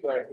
Hey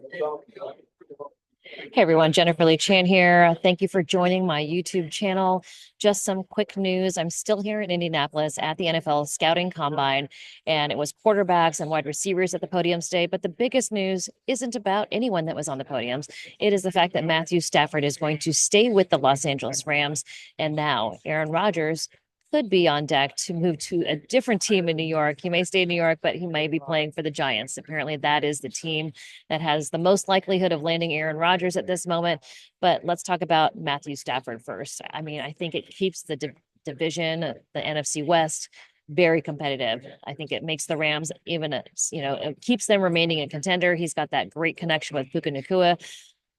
everyone, Jennifer Lee Chan here. Thank you for joining my YouTube channel. Just some quick news. I'm still here in Indianapolis at the NFL Scouting Combine, and it was quarterbacks and wide receivers at the podium today. But the biggest news isn't about anyone that was on the podiums. It is the fact that Matthew Stafford is going to stay with the Los Angeles Rams, and now Aaron Rodgers could be on deck to move to a different team in New York. He may stay in New York, but he may be playing for the Giants. Apparently, that is the team that has the most likelihood of landing Aaron Rodgers at this moment. But let's talk about Matthew Stafford first. I mean, I think it keeps the division, the NFC West, very competitive. I think it makes the Rams even, it keeps them remaining a contender. He's got that great connection with Puka Nacua.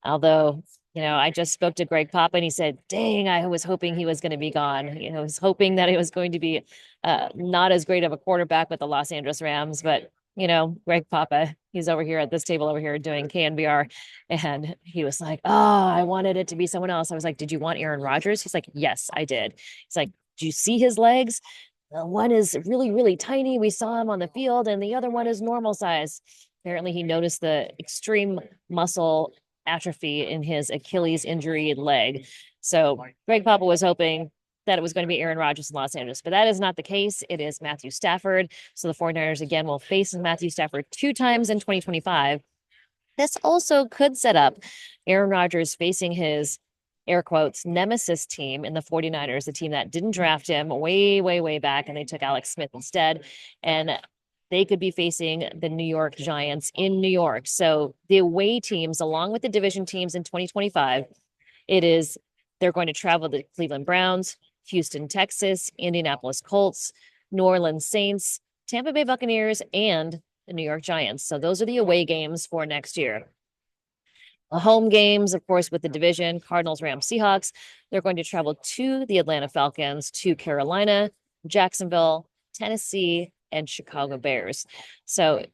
Although, I just spoke to Greg Papa and he said, dang, I was hoping he was going to be gone. I was hoping that it was going to be not as great of a quarterback with the Los Angeles Rams. But, Greg Papa, he's over here at this table over here doing KNBR. And he was like, oh, I wanted it to be someone else. I was like, did you want Aaron Rodgers? He's like, yes, I did. He's like, do you see his legs? One is really, really tiny. We saw him on the field, and the other one is normal size. Apparently, he noticed the extreme muscle atrophy in his Achilles injury leg. So Greg Papa was hoping that it was going to be Aaron Rodgers in Los Angeles, but that is not the case. It is Matthew Stafford. So the 49ers again will face Matthew Stafford 2 times in 2025. This also could set up Aaron Rodgers facing his air quotes nemesis team in the 49ers, the team that didn't draft him way, way, way back, and they took Alex Smith instead. And they could be facing the New York Giants in New York. So the away teams, along with the division teams in 2025, they're going to travel to Cleveland Browns, Houston, Texas, Indianapolis Colts, New Orleans Saints, Tampa Bay Buccaneers, and the New York Giants. So those are the away games for next year. The home games, of course, with the division, Cardinals, Rams, Seahawks, they're going to travel to the Atlanta Falcons, to Carolina, Jacksonville, Tennessee, and Chicago Bears. So,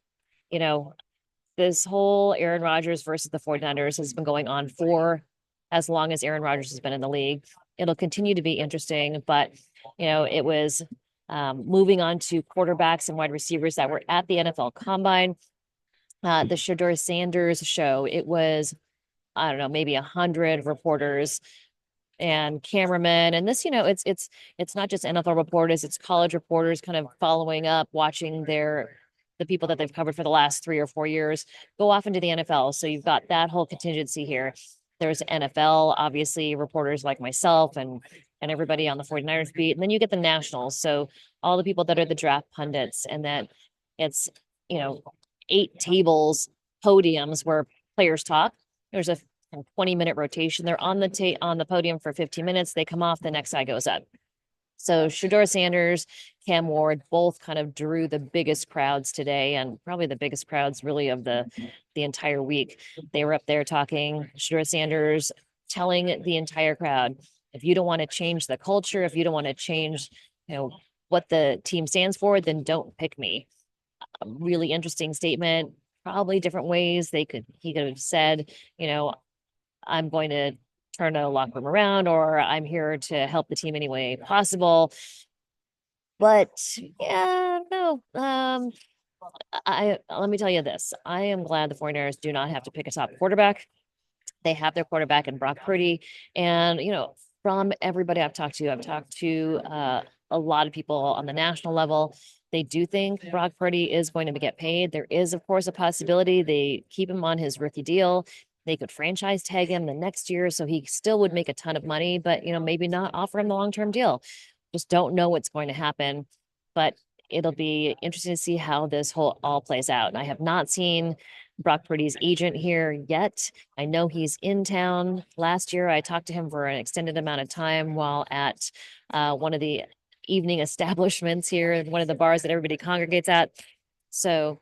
this whole Aaron Rodgers versus the 49ers has been going on for as long as Aaron Rodgers has been in the league. It'll continue to be interesting, but, it was moving on to quarterbacks and wide receivers that were at the NFL Combine. The Shedeur Sanders show, it was, I don't know, maybe 100 reporters and cameramen, and this, it's not just NFL reporters, it's college reporters kind of following up, watching the people that they've covered for the last 3 or 4 years go off into the NFL. So you've got that whole contingency here. There's NFL, obviously, reporters like myself and everybody on the 49ers beat, and then you get the nationals, so all the people that are the draft pundits, and that it's 8 tables, podiums where players talk. There's a 20-minute rotation. They're on the podium for 15 minutes. They come off, the next guy goes up. So Shedeur Sanders, Cam Ward, both kind of drew the biggest crowds today, and probably the biggest crowds really of the entire week. They were up there talking. Shedeur Sanders telling the entire crowd, if you don't want to change the culture, if you don't want to change, what the team stands for, then don't pick me. A really interesting statement. Probably different ways he could have said, I'm going to turn a locker room around, or I'm here to help the team any way possible. But yeah, no. Let me tell you this. I am glad the 49ers do not have to pick a top quarterback. They have their quarterback in Brock Purdy. And, from everybody I've talked to a lot of people on the national level. They do think Brock Purdy is going to get paid. There is, of course, a possibility they keep him on his rookie deal. They could franchise tag him the next year, so he still would make a ton of money, but, maybe not offer him the long-term deal. Just don't know what's going to happen, but it'll be interesting to see how this all plays out. And I have not seen Brock Purdy's agent here yet. I know he's in town. Last year, I talked to him for an extended amount of time while at one of the evening establishments here, one of the bars that everybody congregates at. So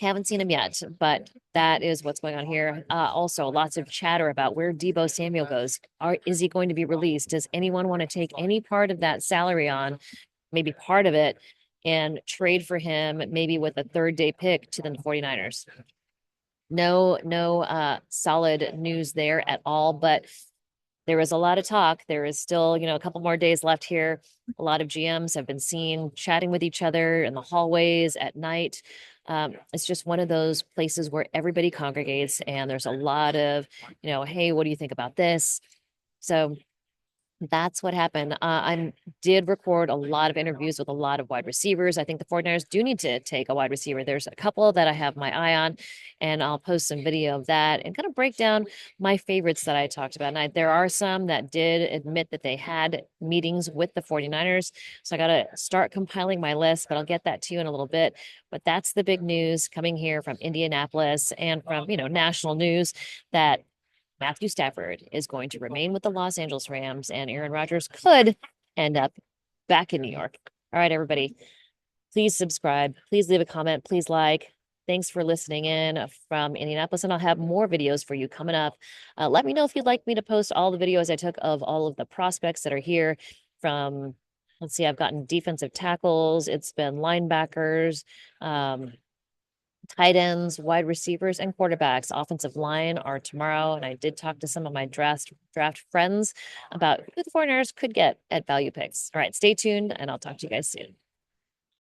haven't seen him yet, but that is what's going on here. Also, lots of chatter about where Deebo Samuel goes. Is he going to be released? Does anyone want to take any part of that salary on, maybe part of it, and trade for him, maybe with a third-day pick to the 49ers? No solid news there at all, but there is a lot of talk. There is still, a couple more days left here. A lot of GMs have been seen chatting with each other in the hallways at night. It's just one of those places where everybody congregates, and there's a lot of, hey, what do you think about this? So that's what happened. I did record a lot of interviews with a lot of wide receivers. I think the 49ers do need to take a wide receiver. There's a couple that I have my eye on, and I'll post some video of that and kind of break down my favorites that I talked about. And there are some that did admit that they had meetings with the 49ers. So I got to start compiling my list, but I'll get that to you in a little bit. But that's the big news coming here from Indianapolis and from, national news, that Matthew Stafford is going to remain with the Los Angeles Rams, and Aaron Rodgers could end up back in New York. All right, everybody, please subscribe. Please leave a comment. Please like. Thanks for listening in from Indianapolis, and I'll have more videos for you coming up. Let me know if you'd like me to post all the videos I took of all of the prospects that are here from, let's see, I've gotten defensive tackles. It's been linebackers, tight ends, wide receivers, and quarterbacks. Offensive line are tomorrow. And I did talk to some of my draft friends about who the 49ers could get at value picks. All right, stay tuned, and I'll talk to you guys soon.